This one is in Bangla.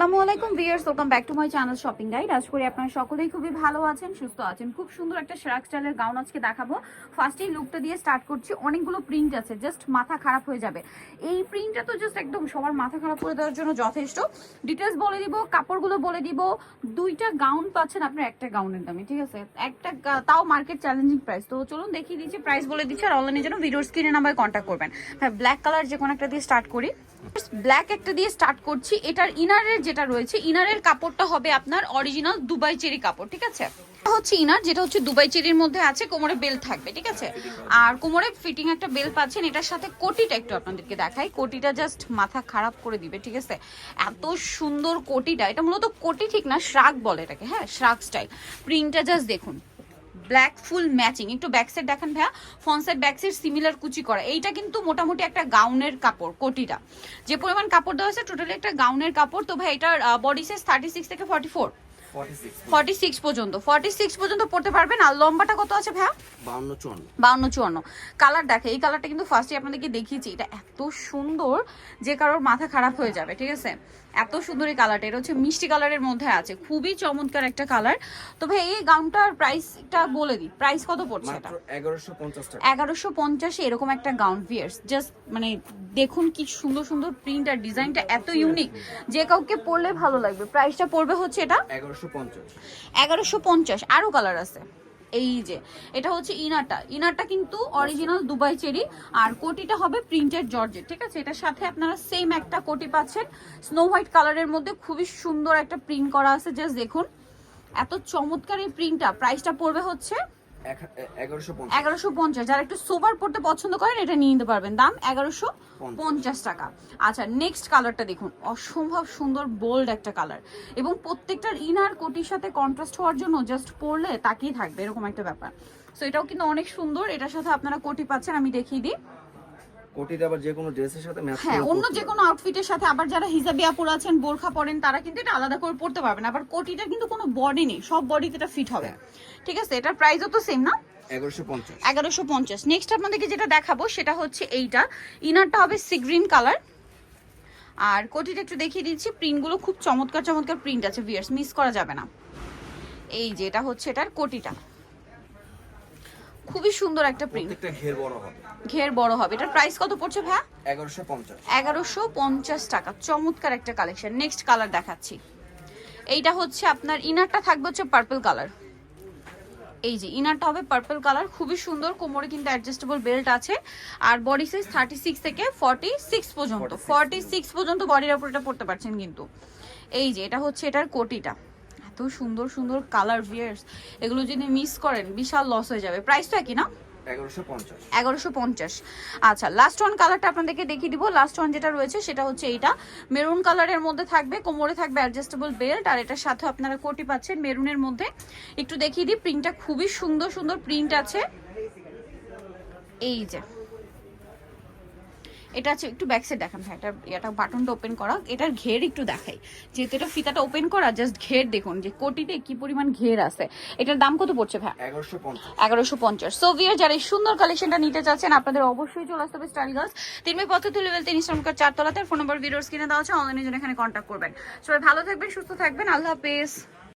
আসসালামু আলাইকুম viewers, welcome back to my channel shopping guide. আজ করি আপনারা সকলেই খুবই ভালো আছেন, সুস্থ আছেন। খুব সুন্দর একটা শ্রাগ স্টাইলের গাউন আজকে দেখাবো। ফার্স্টেই লুকটা দিয়ে স্টার্ট করছি। অনেকগুলো প্রিন্ট আছে, জাস্ট মাথা খারাপ হয়ে যাবে। এই প্রিন্টটা তো জাস্ট একদম সবার মাথা খারাপ করে দেওয়ার জন্য যথেষ্ট। ডিটেলস বলে দিব, কাপড়গুলো বলে দিব। দুইটা গাউন পাচ্ছেন আপনার একটা গাউনের দামে, ঠিক আছে? তাও মার্কেট চ্যালেঞ্জিং প্রাইস। তো চলুন দেখিয়ে দিচ্ছি, প্রাইস বলে দিচ্ছি। আর অনলাইনের জন্য ভিডিওর স্ক্রিনে নাম্বারে কন্ট্যাক্ট করবেন। হ্যাঁ, ব্ল্যাক কালার যে কোনো একটা দিয়ে স্টার্ট করি। ব্ল্যাক একটা দিয়ে স্টার্ট করছি। এটার ইনারের যেটা রয়েছে, ইনারের কাপড়টা হবে আপনার অরিজিনাল দুবাই চেরি কাপড়, ঠিক আছে? হচ্ছে ইনার, যেটা হচ্ছে দুবাই চেরির মধ্যে আছে, কোমরে বেল থাকবে, ঠিক আছে? আর কোমরে ফিটিং একটা বেল পাচ্ছেন। এটার সাথে কোটিটা একটু আপনাদেরকে দেখাই। কোটিটা জাস্ট মাথা খারাপ করে দিবে, ঠিক আছে? এত সুন্দর কোটিটা। এটা মূলত কোটি ঠিক না, শ্রাগ বলে এটাকে। হ্যাঁ, শ্রাগ স্টাইল। প্রিন্টটা জাস্ট দেখুন, ব্ল্যাক ফুল ম্যাচিং। একটু ব্যাক সাইড দেখেন ভাইয়া, front side back side similar কুচি করা। এইটা কিন্তু মোটামুটি একটা গাউনের কাপড়। কোটিটা যে পরিমাণ কাপড় দেওয়া আছে টোটালি একটা গাউনের কাপড়। তো ভাই এটার বডি সাইজ 36 থেকে 44 46 পর্যন্ত, 46 পর্যন্ত পড়তে পারবেন। আর লম্বাটা কত আছে ভাইয়া? 52-54 কালার দেখে। এই কালারটা কিন্তু ফার্স্টে আপনাদেরকে দেখিয়েছি। এটা এত সুন্দর যে কারোর মাথা খারাপ হয়ে যাবে, ঠিক আছে? এত সুন্দর এই কালারটা। এটা হচ্ছে মিষ্টি কালারের মধ্যে আছে, খুবই চমৎকার একটা কালার। তো ভাই এই গাউনটার প্রাইসটা বলে দিই, প্রাইস কত পড়ছে? এটা 1150 এরকম একটা গাউন ভিয়ার্স। জাস্ট মানে দেখুন কি সুন্দর সুন্দর প্রিন্ট আর ডিজাইনটা এত ইউনিক, যে কাউকে পরলে ভালো লাগবে। প্রাইসটা পড়বে হচ্ছে এটা 1150। আরো কালার আছে। এই যে এটা হচ্ছে ইনারটা কিন্তু অরিজিনাল দুবাই চেরি। আর কোটিটা হবে প্রিন্টেড জর্জেট, ঠিক আছে? এটার সাথে আপনারা সেম একটা কোটি পাচ্ছেন স্নো হোয়াইট কালারের মধ্যে। খুবই সুন্দর একটা প্রিন্ট করা আছে, জাস্ট দেখুন এত চমৎকার এই প্রিন্টটা। প্রাইসটা পড়বে হচ্ছে 1150। যারা একটু সোবার পড়তে পছন্দ করেন এটা নিয়ে নিতে পারবেন। দাম 1150 টাকা। আচ্ছা, নেক্সট কালারটা দেখুন, অসম্ভব সুন্দর বোল্ড একটা কালার। এবং প্রত্যেকটার ইনার কোটির সাথে কন্ট্রাস্ট হওয়ার জন্য জাস্ট পরলে তাকিয়ে থাকবে, এরকম একটা ব্যাপার। সো এটাও কিন্তু অনেক সুন্দর। এটার সাথে আপনারা কোটি পাচ্ছেন, আমি দেখিয়ে দিই। কোটিটা আবার যে কোনো ড্রেসের সাথে ম্যাচ করে, হ্যাঁ, অন্য যে কোনো আউটফিটের সাথে। আবার যারা হিজাবি আপুর আছেন, বোরখা পরেন, তারা কিন্তু এটা আলাদা করে পড়তে পারবেন। আবার কোটিটার কিন্তু কোনো বডি নেই, সব বডিতে এটা ফিট হবে, ঠিক আছে? এটার প্রাইসও তো সেম না, 1150। নেক্সট আপনাদেরকে যেটা দেখাবো সেটা হচ্ছে এইটা। ইনারটা হবে সি গ্রিন কালার। আর কোটিটা একটু দেখিয়ে দিচ্ছি। প্রিন্টগুলো খুব চমৎকার চমৎকার প্রিন্ট আছে ভিউয়ার্স, মিস করা যাবে না। এই যে এটা হচ্ছে এটার কোটিটা, খুবই সুন্দর একটা প্রিন্ট। ঘের বড় হবে। এটার প্রাইস কত পড়ছে ভাইয়া? 1150 টাকা। চমৎকার একটা কালেকশন। নেক্সট কালার দেখাচ্ছি। এইটা হচ্ছে আপনার ইনারটা থাকবে হচ্ছে পার্পল কালার। এই যে ইনারটা হবে পার্পল কালার, খুবই সুন্দর। কোমরে কিন্তু অ্যাডজাস্টেবল বেল্ট আছে। আর বডি সাইজ 36 থেকে 46 পর্যন্ত। 46 পর্যন্ত বডির উপর এটা পড়তে পারছেন কিন্তু। এই যে এটা হচ্ছে এটার কোটিটা। এত সুন্দর সুন্দর কালার ভিয়ার্স, এগুলো যদি মিস করেন বিশাল লস হয়ে যাবে। প্রাইসটা কি না? 1150। আচ্ছা, লাস্ট ওয়ান কালারটা আপনাদেরকে দেখিয়ে দিব। লাস্ট ওয়ান যেটা রয়েছে সেটা হচ্ছে এইটা। মেরুন কালারের মধ্যে থাকবে, কোমরে থাকবে অ্যাডজাস্টেবল বেল্ট। আর এটার সাথে আপনারা কোটি পাচ্ছেন মেরুনের মধ্যে। একটু দেখিয়ে দিই, প্রিন্টটা খুবই সুন্দর সুন্দর প্রিন্ট আছে। এই যে এটা আছে, একটু ব্যাক সাইড দেখান ভাই। এটা বাটনটা ওপেন করা, এটার ঘের একটু দেখাই। যেহেতু এটা ফিতাটা ওপেন করা, জাস্ট ঘের দেখুন যে কোটিতে কি পরিমাণ ঘের আছে। এটার দাম কত পড়ছে ভাই? 1150। সো ভিউয়ার, যারা এই সুন্দর কালেকশনটা নিতে চাচ্ছেন আপনাদের অবশ্যই চলে আসতে হবে style girls, 3 by 75 level 3 Islampur 4 তলাতে। ফোন নাম্বার ভিডিওর স্ক্রিনে দেওয়া আছে, অনলাইনের জন্য এখানে কন্ট্যাক্ট করবেন। সবাই ভালো থাকবেন, সুস্থ থাকবেন, আল্লাহ হাফেজ।